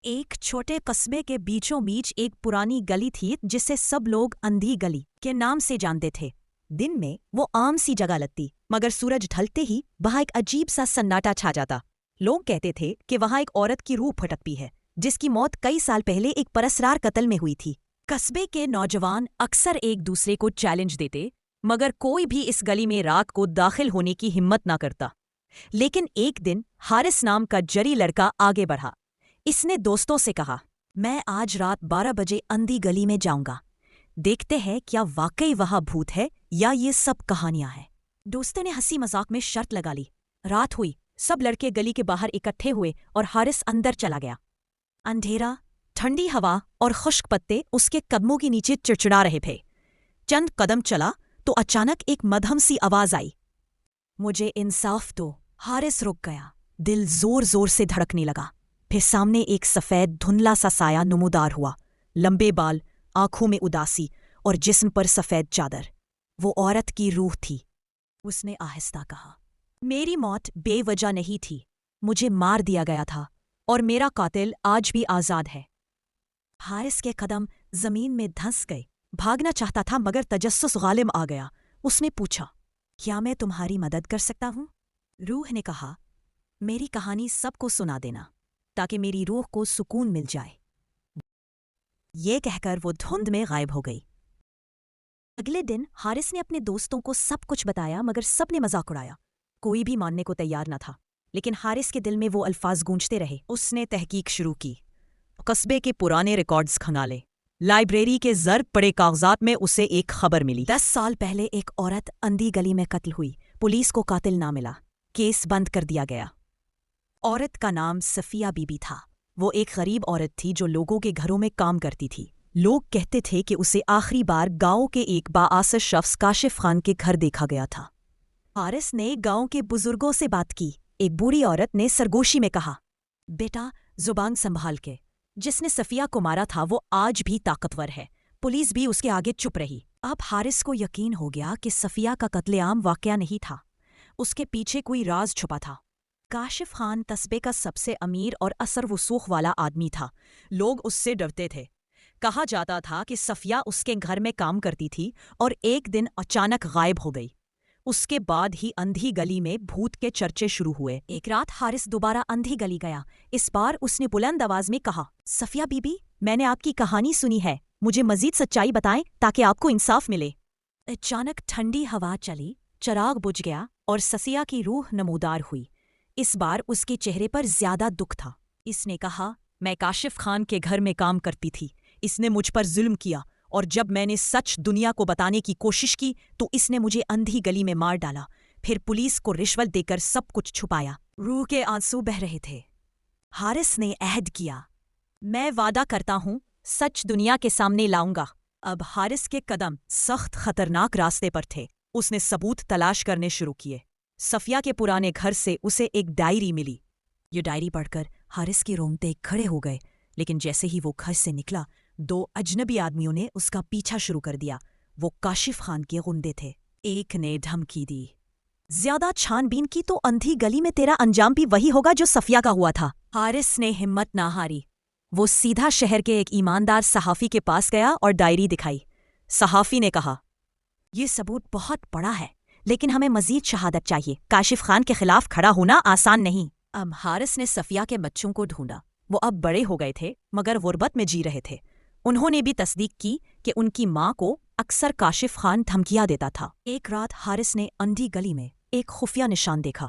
ایک چھوٹے قصبے کے بیچوں بیچ ایک پرانی گلی تھی جسے سب لوگ اندھی گلی کے نام سے جانتے تھے۔ دن میں وہ عام سی جگہ لگتی، مگر سورج ڈھلتے ہی وہاں ایک عجیب سا سناٹا چھا جاتا۔ لوگ کہتے تھے کہ وہاں ایک عورت کی روح پھٹکتی ہے جس کی موت کئی سال پہلے ایک پراسرار قتل میں ہوئی تھی۔ قصبے کے نوجوان اکثر ایک دوسرے کو چیلنج دیتے، مگر کوئی بھی اس گلی میں رات کو داخل ہونے کی ہمت نہ کرتا۔ لیکن ایک دن حارث نام کا جری لڑکا آگے بڑھا۔ اس نے دوستوں سے کہا، میں آج رات 12 بجے اندھی گلی میں جاؤں گا، دیکھتے ہیں کیا واقعی وہاں بھوت ہے یا یہ سب کہانیاں ہیں۔ دوستوں نے ہنسی مذاق میں شرط لگا لی۔ رات ہوئی، سب لڑکے گلی کے باہر اکٹھے ہوئے اور حارث اندر چلا گیا۔ اندھیرا، ٹھنڈی ہوا اور خشک پتے اس کے قدموں کے نیچے چڑچڑا رہے تھے۔ چند قدم چلا تو اچانک ایک مدھم سی آواز آئی، مجھے انصاف دو۔ حارث رک گیا، دل زور زور سے دھڑکنے لگا۔ پھر سامنے ایک سفید دھندلا سا سایہ نمودار ہوا، لمبے بال، آنکھوں میں اداسی اور جسم پر سفید چادر۔ وہ عورت کی روح تھی۔ اس نے آہستہ کہا، میری موت بے وجہ نہیں تھی، مجھے مار دیا گیا تھا اور میرا قاتل آج بھی آزاد ہے۔ حارث کے قدم زمین میں دھنس گئے۔ بھاگنا چاہتا تھا مگر تجسس غالب آ گیا۔ اس نے پوچھا، کیا میں تمہاری مدد کر سکتا ہوں؟ روح نے کہا، میری کہانی سب کو سنا دینا تاکہ میری روح کو سکون مل جائے۔ یہ کہہ کر وہ دھند میں غائب ہو گئی۔ اگلے دن حارث نے اپنے دوستوں کو سب کچھ بتایا مگر سب نے مذاق اڑایا۔ کوئی بھی ماننے کو تیار نہ تھا، لیکن حارث کے دل میں وہ الفاظ گونجتے رہے۔ اس نے تحقیق شروع کی، قصبے کے پرانے ریکارڈز کھنگالے۔ لائبریری کے زرد پڑے کاغذات میں اسے ایک خبر ملی۔ 10 سال پہلے ایک عورت اندھی گلی میں قتل ہوئی۔ پولیس کو قاتل نہ ملا، کیس بند کر دیا گیا۔ عورت کا نام صفیہ بی بی تھا۔ وہ ایک غریب عورت تھی جو لوگوں کے گھروں میں کام کرتی تھی۔ لوگ کہتے تھے کہ اسے آخری بار گاؤں کے ایک بااثر شخص کاشف خان کے گھر دیکھا گیا تھا۔ حارث نے گاؤں کے بزرگوں سے بات کی۔ ایک بوڑھی عورت نے سرگوشی میں کہا، بیٹا زبان سنبھال کے، جس نے صفیہ کو مارا تھا وہ آج بھی طاقتور ہے۔ پولیس بھی اس کے آگے چپ رہی۔ اب حارث کو یقین ہو گیا کہ صفیہ کا قتل عام واقعہ نہیں تھا، اس کے پیچھے کوئی راز چھپا تھا۔ کاشف خان قصبے کا سب سے امیر اور اثر وسوخ والا آدمی تھا۔ لوگ اس سے ڈرتے تھے۔ کہا جاتا تھا کہ صفیہ اس کے گھر میں کام کرتی تھی اور ایک دن اچانک غائب ہو گئی۔ اس کے بعد ہی اندھی گلی میں بھوت کے چرچے شروع ہوئے۔ ایک رات حارث دوبارہ اندھی گلی گیا۔ اس بار اس نے بلند آواز میں کہا، صفیہ بی بی، میں نے آپ کی کہانی سنی ہے، مجھے مزید سچائی بتائیں تاکہ آپ کو انصاف ملے۔ اچانک ٹھنڈی ہوا چلی، چراغ بجھ گیا اور صفیہ کی روح نمودار ہوئی۔ اس بار اس کے چہرے پر زیادہ دکھ تھا۔ اس نے کہا، میں کاشف خان کے گھر میں کام کرتی تھی، اس نے مجھ پر ظلم کیا اور جب میں نے سچ دنیا کو بتانے کی کوشش کی تو اس نے مجھے اندھی گلی میں مار ڈالا، پھر پولیس کو رشوت دے کر سب کچھ چھپایا۔ روح کے آنسو بہہ رہے تھے۔ حارث نے عہد کیا، میں وعدہ کرتا ہوں سچ دنیا کے سامنے لاؤں گا۔ اب حارث کے قدم سخت خطرناک راستے پر تھے۔ اس نے ثبوت تلاش کرنے شروع کیے۔ صفیہ کے پرانے گھر سے اسے ایک ڈائری ملی۔ یہ ڈائری پڑھ کر حارث کے رونگٹے کھڑے ہو گئے، لیکن جیسے ہی وہ گھر سے نکلا 2 اجنبی آدمیوں نے اس کا پیچھا شروع کر دیا۔ وہ کاشف خان کے غندے تھے۔ ایک نے دھمکی دی، زیادہ چھان بین کی تو اندھی گلی میں تیرا انجام بھی وہی ہوگا جو صفیہ کا ہوا تھا۔ حارث نے ہمت نہ ہاری۔ وہ سیدھا شہر کے ایک ایماندار صحافی کے پاس گیا اور ڈائری دکھائی۔ صحافی نے کہا، یہ ثبوت بہت بڑا ہے لیکن ہمیں مزید شہادت چاہیے۔ کاشف خان کے خلاف کھڑا ہونا آسان نہیں۔ اب حارث نے صفیہ کے بچوں کو ڈھونڈا۔ وہ اب بڑے ہو گئے تھے مگر غربت میں جی رہے تھے۔ انہوں نے بھی تصدیق کی کہ ان کی ماں کو اکثر کاشف خان دھمکیاں دیتا تھا۔ ایک رات حارث نے اندھی گلی میں ایک خفیہ نشان دیکھا۔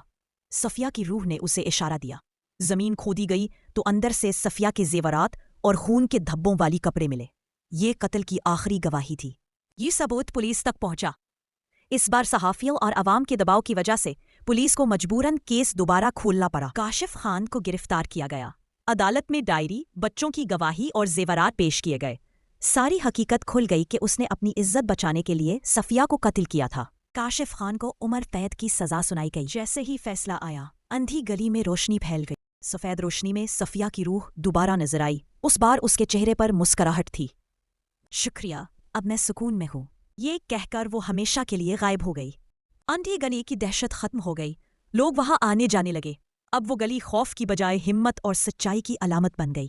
صفیہ کی روح نے اسے اشارہ دیا۔ زمین کھودی گئی تو اندر سے صفیہ کے زیورات اور خون کے دھبوں والی کپڑے ملے۔ یہ قتل کی آخری گواہی تھی۔ یہ ثبوت پولیس تک پہنچا۔ اس بار صحافیوں اور عوام کے دباؤ کی وجہ سے پولیس کو مجبوراً کیس دوبارہ کھولنا پڑا۔ کاشف خان کو گرفتار کیا گیا۔ عدالت میں ڈائری، بچوں کی گواہی اور زیورات پیش کیے گئے۔ ساری حقیقت کھل گئی کہ اس نے اپنی عزت بچانے کے لیے صفیہ کو قتل کیا تھا۔ کاشف خان کو عمر قید کی سزا سنائی گئی۔ جیسے ہی فیصلہ آیا، اندھی گلی میں روشنی پھیل گئی۔ سفید روشنی میں صفیہ کی روح دوبارہ نظر آئی۔ اس بار اس کے چہرے پر مسکراہٹ تھی۔ شکریہ، اب میں سکون میں ہوں۔ یہ کہہ کر وہ ہمیشہ کے لیے غائب ہو گئی۔ اندھی گلی کی دہشت ختم ہو گئی۔ لوگ وہاں آنے جانے لگے۔ اب وہ گلی خوف کی بجائے ہمت اور سچائی کی علامت بن گئی۔